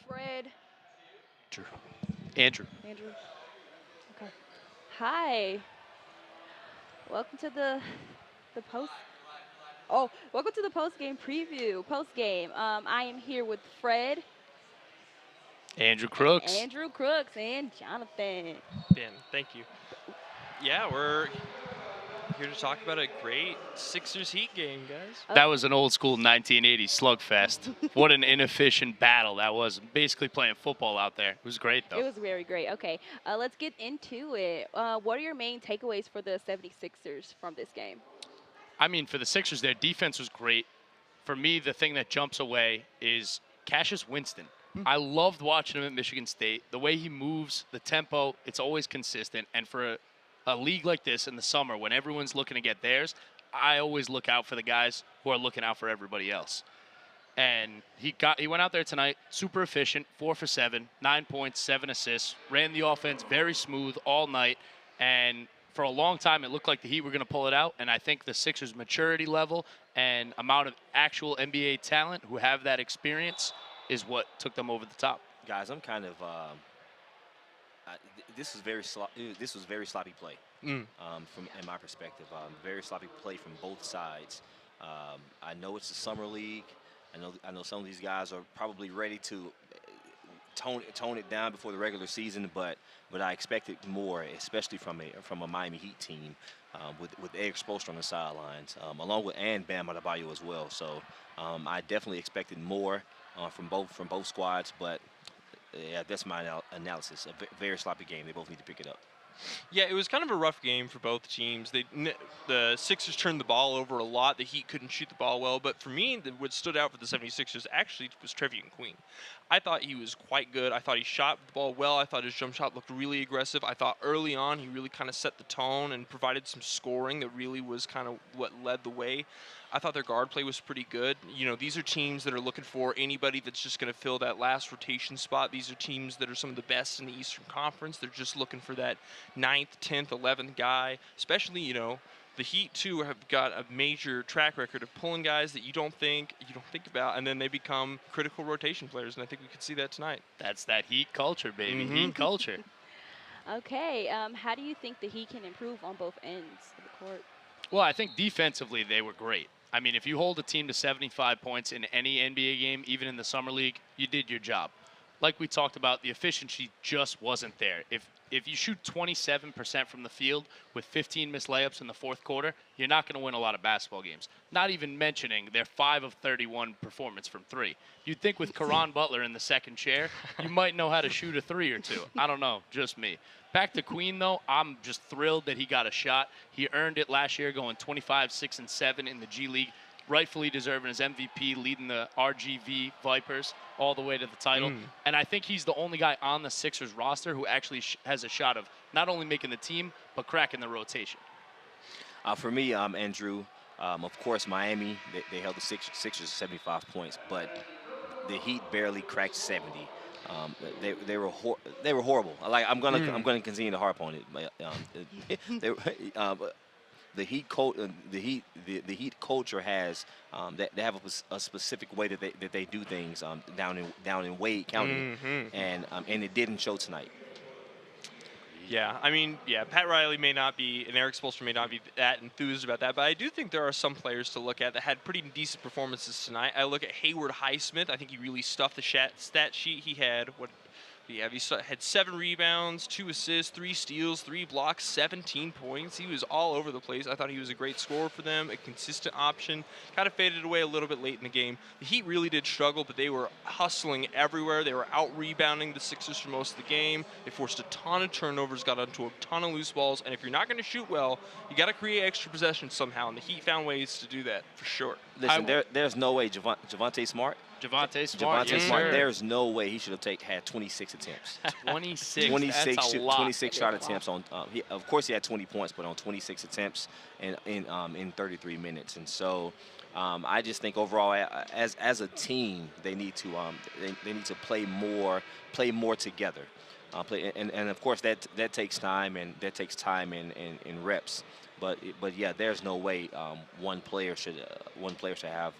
Fred. Andrew. Andrew. Andrew. Okay. Hi. Welcome to the post. Oh, welcome to the post game preview. Post game. I am here with Fred, Andrew Crookes. Andrew Crookes, and Jonathan. Ben, thank you. Yeah, we're here to talk about a great Sixers Heat game, guys. That was an old school 1980s slugfest. What an inefficient battle that was. Basically playing football out there. It was great, It though. was very great. Okay, let's get into it. What are your main takeaways for the 76ers from this game? I mean, for the Sixers, their defense was great. For me, the thing that jumps away is Cassius Winston. I loved watching him at Michigan State. The way he moves, the tempo, it's always consistent. And for a league like this in the summer when everyone's looking to get theirs, I always look out for the guys who are looking out for everybody else. And he went out there tonight, super efficient, 4 for 7, 9 points, 7 assists, ran the offense very smooth all night. And for a long time, it looked like the Heat were going to pull it out. And I think the Sixers' maturity level and amount of actual NBA talent who have that experience is what took them over the top. Guys, I'm kind of this was very sloppy play from in my perspective. Very sloppy play from both sides. I know it's a summer league. I know some of these guys are probably ready to tone it down before the regular season, but I expected more, especially from a Miami Heat team with Eric Spoelstra on the sidelines, along with Bam Adebayo as well. So I definitely expected more from both squads, but yeah, that's my analysis. A very sloppy game. They both need to pick it up. Yeah, it was kind of a rough game for both teams. The Sixers turned the ball over a lot. The Heat couldn't shoot the ball well. But for me, what stood out for the 76ers actually was Trevion Queen. I thought he was quite good. I thought he shot the ball well. I thought his jump shot looked really aggressive. I thought early on he really kind of set the tone and provided some scoring that really was kind of what led the way. I thought their guard play was pretty good. You know, these are teams that are looking for anybody that's just going to fill that last rotation spot. These are teams that are some of the best in the Eastern Conference. They're just looking for that 9th, 10th, 11th guy. Especially, you know, the Heat, too, have got a major track record of pulling guys that you don't think about, and then they become critical rotation players, and I think we could see that tonight. That's that Heat culture, baby. Heat culture. Okay, how do you think the Heat can improve on both ends of the court? Well, I think defensively they were great. I mean, if you hold a team to 75 points in any NBA game, even in the Summer League, you did your job. Like we talked about, the efficiency just wasn't there. If you shoot 27% from the field with 15 missed layups in the fourth quarter, you're not going to win a lot of basketball games. Not even mentioning their 5 of 31 performance from 3. You'd think with Caron Butler in the second chair, you might know how to shoot a 3 or 2. I don't know, just me. Back to Queen, though, I'm just thrilled that he got a shot. He earned it last year going 25, 6, and 7 in the G League. Rightfully deserving his MVP, leading the RGV Vipers all the way to the title. And I think he's the only guy on the Sixers roster who actually has a shot of not only making the team, but cracking the rotation. For me, Andrew, of course, Miami, they held the Sixers to 75 points, but the Heat barely cracked 70. They were horrible. Like I'm gonna continue to harp on it. The Heat culture has they have a specific way that they do things down in Wade County, and it didn't show tonight. Yeah, I mean, yeah, Pat Riley may not be, and Eric Spoelstra may not be that enthused about that, but I do think there are some players to look at that had pretty decent performances tonight. I look at Hayward Highsmith. I think he really stuffed the stat sheet. He had he had 7 rebounds, 2 assists, 3 steals, 3 blocks, 17 points. He was all over the place. I thought he was a great scorer for them, a consistent option. Kind of faded away a little bit late in the game. The Heat really did struggle, but they were hustling everywhere. They were out-rebounding the Sixers for most of the game. They forced a ton of turnovers, got onto a ton of loose balls, and if you're not going to shoot well, you got to create extra possessions somehow, and the Heat found ways to do that, for sure. Listen, there's no way Javonte Smart. There's no way he should have had 26 attempts. 26 shot attempts on. Of course, he had 20 points, but on 26 attempts in 33 minutes. And so, I just think overall, as a team, they need to play more together. And of course that takes time and in reps. But yeah, there's no way one player should have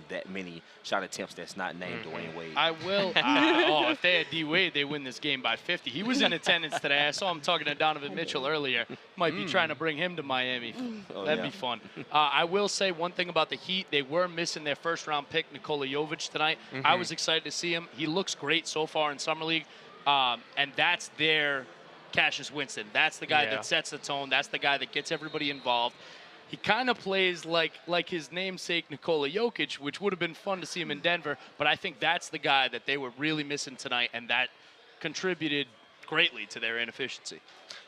that many shot attempts that's not named Dwayne Wade. I will. If they had D Wade, they win this game by 50. He was in attendance today. I saw him talking to Donovan Mitchell earlier. Might be trying to bring him to Miami. That'd be fun. I will say one thing about the Heat. They were missing their first-round pick, Nikola Jovic, tonight. I was excited to see him. He looks great so far in Summer League, and that's their Cassius Winston. That's the guy that sets the tone. That's the guy that gets everybody involved. He kind of plays like his namesake Nikola Jokic, which would have been fun to see him in Denver, but I think that's the guy that they were really missing tonight, and that contributed greatly to their inefficiency.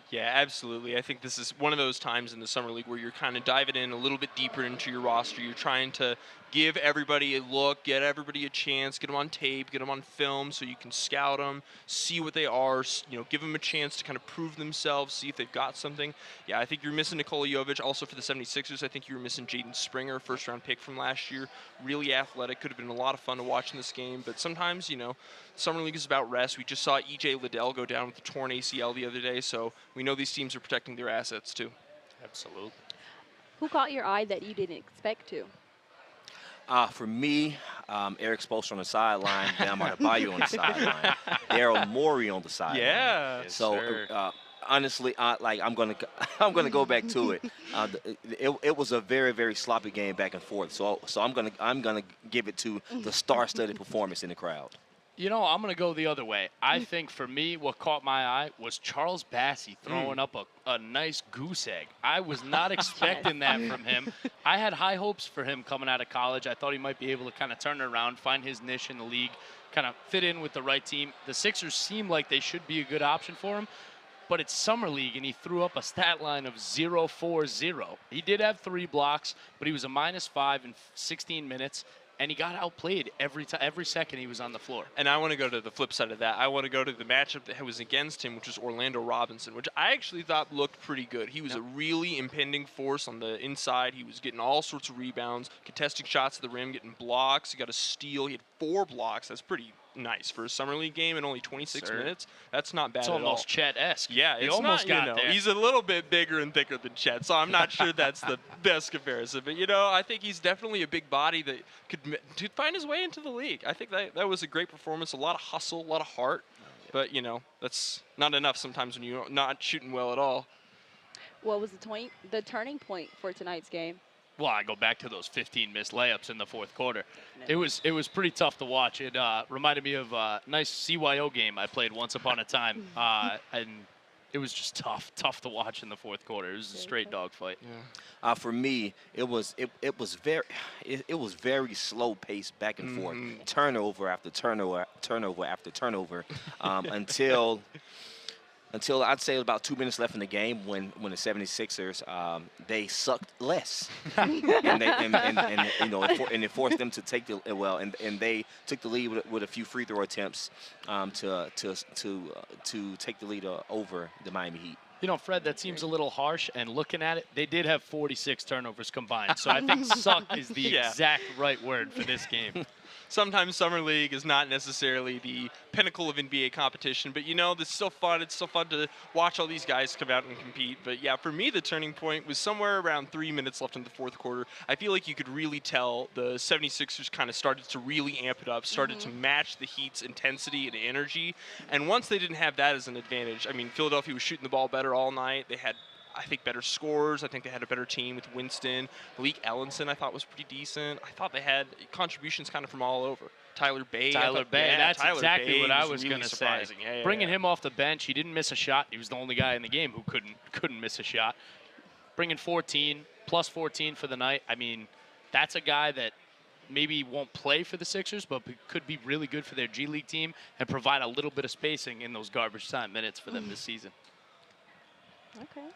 Yeah, absolutely. I think this is one of those times in the Summer League where you're kind of diving in a little bit deeper into your roster. You're trying to give everybody a look, get everybody a chance, get them on tape, get them on film so you can scout them, see what they are, give them a chance to kind of prove themselves, see if they've got something. Yeah, I think you're missing Nikola Jovic. Also for the 76ers, I think you were missing Jaden Springer, first-round pick from last year. Really athletic. Could have been a lot of fun to watch in this game. But sometimes, Summer League is about rest. We just saw E.J. Liddell go down with a torn ACL the other day, so we know these teams are protecting their assets too. Absolutely. Who caught your eye that you didn't expect to? For me, Eric Spoelstra on the sideline, Bam Adebayo on the sideline, Daryl Morey on the sideline. Yeah. So honestly, I'm gonna go back to it. It was a very, very sloppy game back and forth. So I'm gonna give it to the star-studded performance in the crowd. I'm going to go the other way. I think for me, what caught my eye was Charles Bassey throwing up a nice goose egg. I was not expecting that from him. I had high hopes for him coming out of college. I thought he might be able to kind of turn it around, find his niche in the league, kind of fit in with the right team. The Sixers seem like they should be a good option for him, but it's Summer League, and he threw up a stat line of 0-4-0. He did have 3 blocks, but he was a -5 in 16 minutes. And he got outplayed every second he was on the floor. And I want to go to the flip side of that. I want to go to the matchup that was against him, which was Orlando Robinson, which I actually thought looked pretty good. He was a really impending force on the inside. He was getting all sorts of rebounds, contesting shots at the rim, getting blocks. He got a steal. He had 4 blocks. That's pretty nice for a Summer League game in only 26 minutes. That's not bad at all. It's almost Chet-esque. Yeah, he it's almost not, got there. He's a little bit bigger and thicker than Chet, so I'm not sure that's the best comparison. But, I think he's definitely a big body that could find his way into the league. I think that was a great performance, a lot of hustle, a lot of heart. But, that's not enough sometimes when you're not shooting well at all. What was the turning point for tonight's game? Well, I go back to those 15 missed layups in the fourth quarter. It was pretty tough to watch. It reminded me of a nice CYO game I played once upon a time, and it was just tough to watch in the fourth quarter. It was a straight dogfight. Yeah. For me, it was very slow paced back and forth, turnover after turnover after turnover, until I'd say about 2 minutes left in the game when the 76ers they sucked less, and it forced them to take and they took the lead with a few free throw attempts to take the lead over the Miami Heat. Fred, that seems a little harsh, and looking at it, they did have 46 turnovers combined, so I think sucked is the exact right word for this game. Sometimes Summer League is not necessarily the pinnacle of NBA competition, but it's still fun. It's still fun to watch all these guys come out and compete. But yeah, for me, the turning point was somewhere around 3 minutes left in the fourth quarter. I feel like you could really tell the 76ers kind of started to really amp it up, started to match the Heat's intensity and energy. And once they didn't have that as an advantage, Philadelphia was shooting the ball better all night. They had, I think, better scorers. I think they had a better team with Winston. Malik Ellenson, I thought, was pretty decent. I thought they had contributions kind of from all over. Tyler Bay. That's exactly what I was really going to say. Yeah, Bringing him off the bench, he didn't miss a shot. He was the only guy in the game who couldn't miss a shot. Bringing 14, plus 14 for the night. That's a guy that maybe won't play for the Sixers, but could be really good for their G League team and provide a little bit of spacing in those garbage time minutes for them this season. Okay.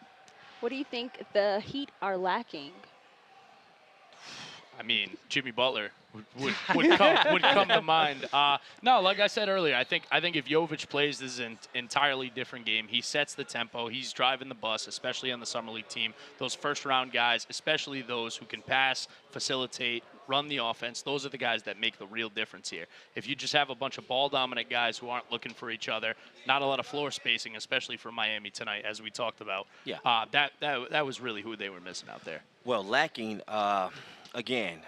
What do you think the Heat are lacking? Jimmy Butler would come to mind. No, like I said earlier, I think if Jovic plays, this is an entirely different game. He sets the tempo. He's driving the bus, especially on the Summer League team. Those first-round guys, especially those who can pass, facilitate, run the offense, those are the guys that make the real difference here. If you just have a bunch of ball-dominant guys who aren't looking for each other, not a lot of floor spacing, especially for Miami tonight, as we talked about, that was really who they were missing out there. Well, lacking, again,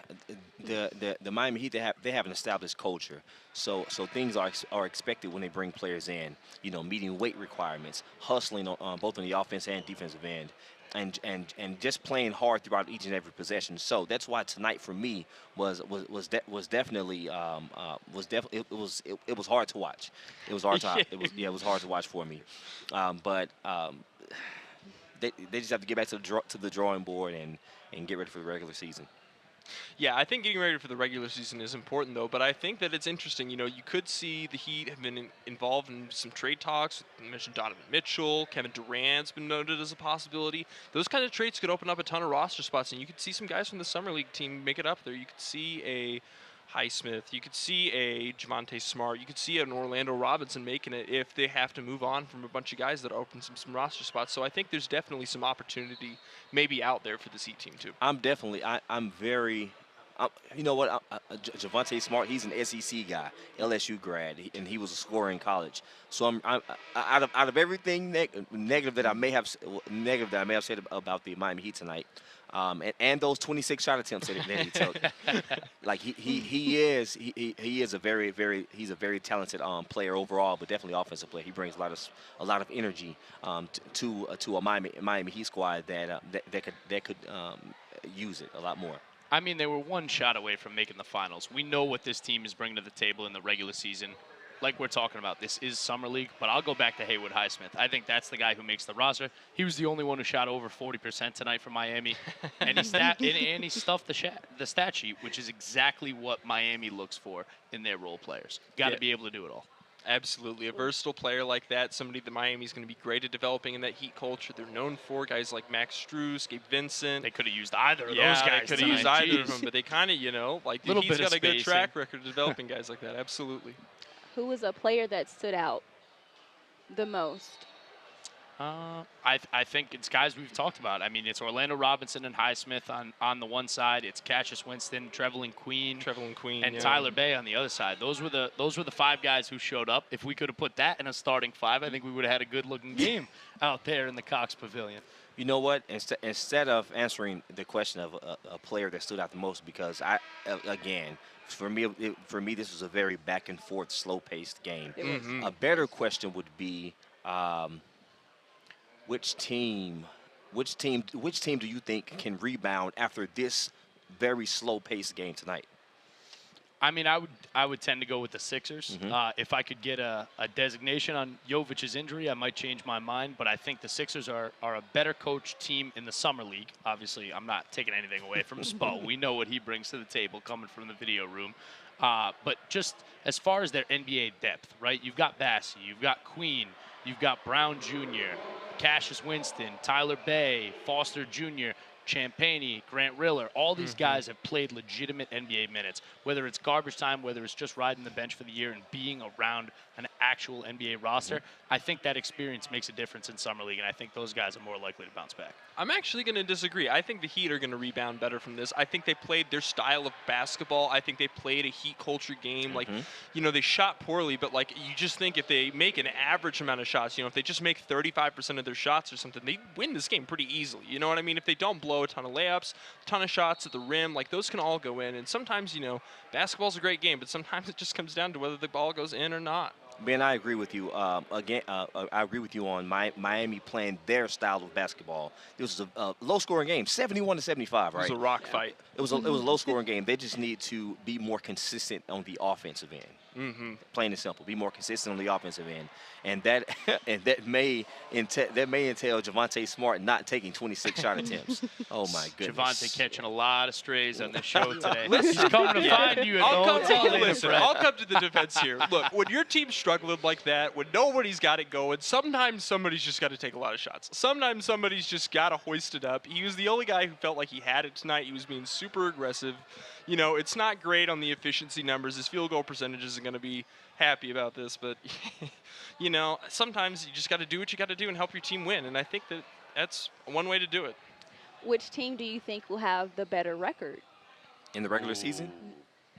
the Miami Heat, they have an established culture, so things are expected when they bring players in. You know, meeting weight requirements, hustling on both on the offense and defensive end, and just playing hard throughout each and every possession. So that's why tonight for me was definitely it was hard to watch. It was hard to it was hard to watch for me, but they just have to get back to the drawing board and get ready for the regular season. Yeah, I think getting ready for the regular season is important, though. But I think that it's interesting. You know, you could see the Heat have been involved in some trade talks. You mentioned Donovan Mitchell, Kevin Durant's been noted as a possibility. Those kind of trades could open up a ton of roster spots, and you could see some guys from the summer league team make it up there. You could see a Highsmith, you could see a Javonte Smart, you could see an Orlando Robinson making it if they have to move on from a bunch of guys that open some roster spots. So I think there's definitely some opportunity maybe out there for this Heat team too. I'm very, you know what, Javonte Smart, he's an SEC guy, LSU grad, and he was a scorer in college. So I'm out of everything negative that I may have said about the Miami Heat tonight. And those 26 shot attempts that he took, like he is a very talented player overall, but definitely offensive player. He brings a lot of energy to a Miami Heat squad that could use it a lot more. I mean, they were one shot away from making the finals. We know what this team is bringing to the table in the regular season. Like we're talking about, this is Summer League, but I'll go back to Haywood Highsmith. I think that's the guy who makes the roster. He was the only one who shot over 40% tonight for Miami, and he stuffed the stat sheet, which is exactly what Miami looks for in their role players. Got to be able to do it all. Absolutely. A versatile player like that, somebody that Miami's going to be great at developing in that Heat culture. They're known for guys like Max Strus, Gabe Vincent. They could have used either of those guys. Yeah, they could have used either of them, but they kind of, you know, like the Heat's got a good track record of developing guys like that. Absolutely. Who was a player that stood out the most? I think it's guys we've talked about. I mean, it's Orlando Robinson and Highsmith on the one side. It's Cassius Winston, Trevelyan Queen, and Tyler Bay on the other side. Those were the five guys who showed up. If we could have put that in a starting five, I think we would have had a good-looking game out there in the Cox Pavilion. You know what? Instead of answering the question of a player that stood out the most, because for me, this was a very back and forth, slow-paced game. A better question would be, which team do you think can rebound after this very slow-paced game tonight? I mean, I would tend to go with the Sixers. If I could get a designation on Jovic's injury, I might change my mind. But I think the Sixers are a better coached team in the Summer League. Obviously, I'm not taking anything away from Spo. We know what he brings to the table coming from the video room. But just as far as their NBA depth, right? You've got Bassey, you've got Queen, you've got Brown Jr., Cassius Winston, Tyler Bay, Foster Jr., Champagnie, Grant Riller, all these guys have played legitimate NBA minutes, whether it's garbage time, whether it's just riding the bench for the year and being around an actual NBA roster. I think that experience makes a difference in Summer League, and I think those guys are more likely to bounce back. I'm actually going to disagree. I think the Heat are going to rebound better from this. I think they played their style of basketball. I think they played a Heat culture game. Like, you know, they shot poorly, but like you just think if they make an average amount of shots, you know, if they just make 35% of their shots or something, they win this game pretty easily. You know what I mean? If they don't blow a ton of layups, a ton of shots at the rim, like those can all go in. And sometimes, you know, basketball's a great game, but sometimes it just comes down to whether the ball goes in or not. Ben, I agree with you. I agree with you on Miami playing their style of basketball. This was a low-scoring game, 71-75, right? It was a rock fight. It was a low-scoring game. They just need to be more consistent on the offensive end. Plain and simple, be more consistent on the offensive end, and that may entail Javonte Smart not taking 26 shot attempts. Oh my goodness! Javonte catching a lot of strays on the show today. He's coming to find you. I'll come to the defense here. Look, when your team's struggling like that, when nobody's got it going, sometimes somebody's just got to take a lot of shots. Sometimes somebody's just got to hoist it up. He was the only guy who felt like he had it tonight. He was being super aggressive. You know, it's not great on the efficiency numbers. His field goal percentage isn't going to be happy about this, but, you know, sometimes you just got to do what you got to do and help your team win, and I think that that's one way to do it. Which team do you think will have the better record? In the regular season?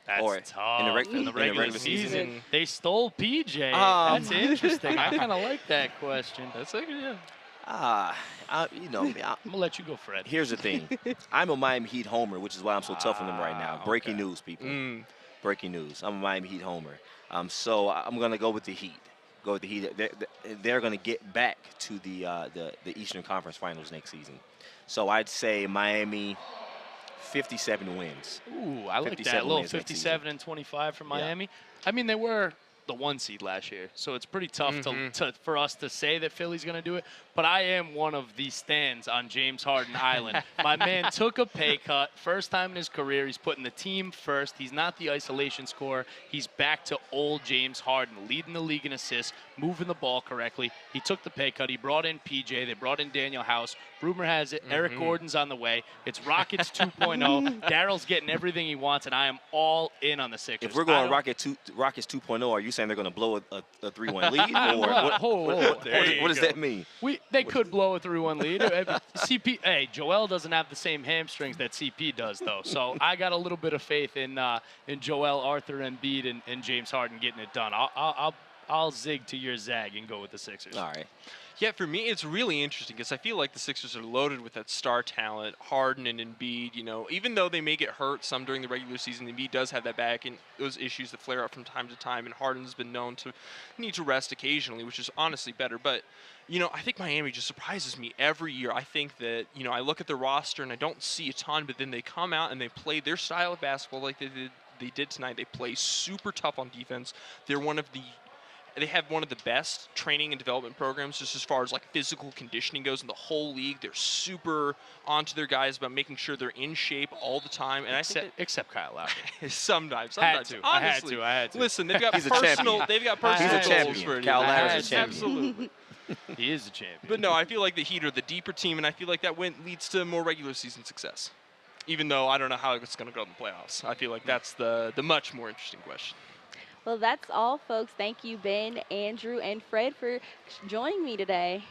That's tough. In the regular season. They stole PJ. That's interesting. I kind of like that question. That's like, yeah. You know, I'm gonna let you go, Fred. here's the thing. I'm a Miami Heat homer, which is why I'm so tough on them right now. Breaking Okay. news, people. Breaking news. I'm a Miami Heat homer. So I'm gonna go with the Heat. Go with the Heat. They're gonna get back to the Eastern Conference Finals next season. So I'd say Miami 57 wins. Ooh, I like that. 57 A little wins next 57 and 25 for Yeah. Miami. I mean, they were the 1 seed last year, so it's pretty tough for us to say that Philly's going to do it. But I am one of the stands on James Harden Island. My man took a pay cut, first time in his career. He's putting the team first. He's not the isolation scorer. He's back to old James Harden, leading the league in assists, moving the ball correctly. He took the pay cut. He brought in PJ. They brought in Daniel House. Rumor has it Eric Gordon's on the way. It's Rockets 2.0. Daryl's getting everything he wants, and I am all in on the Sixers. If we're going Rockets 2.0, are you saying they're going to blow a 3-1 lead? Or what does that mean? They could blow a 3-1 lead. CP, hey, Joel doesn't have the same hamstrings that CP does, though. So I got a little bit of faith in Joel, Arthur, Embiid, and James Harden getting it done. I'll zig to your zag and go with the Sixers. All right. Yeah, for me, it's really interesting because I feel like the Sixers are loaded with that star talent, Harden and Embiid. You know, even though they may get hurt some during the regular season, Embiid does have that back and those issues that flare up from time to time. And Harden's been known to need to rest occasionally, which is honestly better. But you know, I think Miami just surprises me every year. I think that, you know, I look at the roster and I don't see a ton, but then they come out and they play their style of basketball like they did tonight. They play super tough on defense. They have one of the best training and development programs just as far as like physical conditioning goes in the whole league. They're super onto their guys about making sure they're in shape all the time. And Except Kyle Lowry. sometimes. Honestly, I had to. Listen, they've got He's a personal champion. they've got He's personal a goals champion. for Kyle it. Lowry's a champion. Absolutely. He is the champion. But no, I feel like the Heat are the deeper team, and I feel like that leads to more regular season success. Even though I don't know how it's going to go in the playoffs. I feel like that's the much more interesting question. Well, that's all, folks. Thank you, Ben, Andrew, and Fred for joining me today.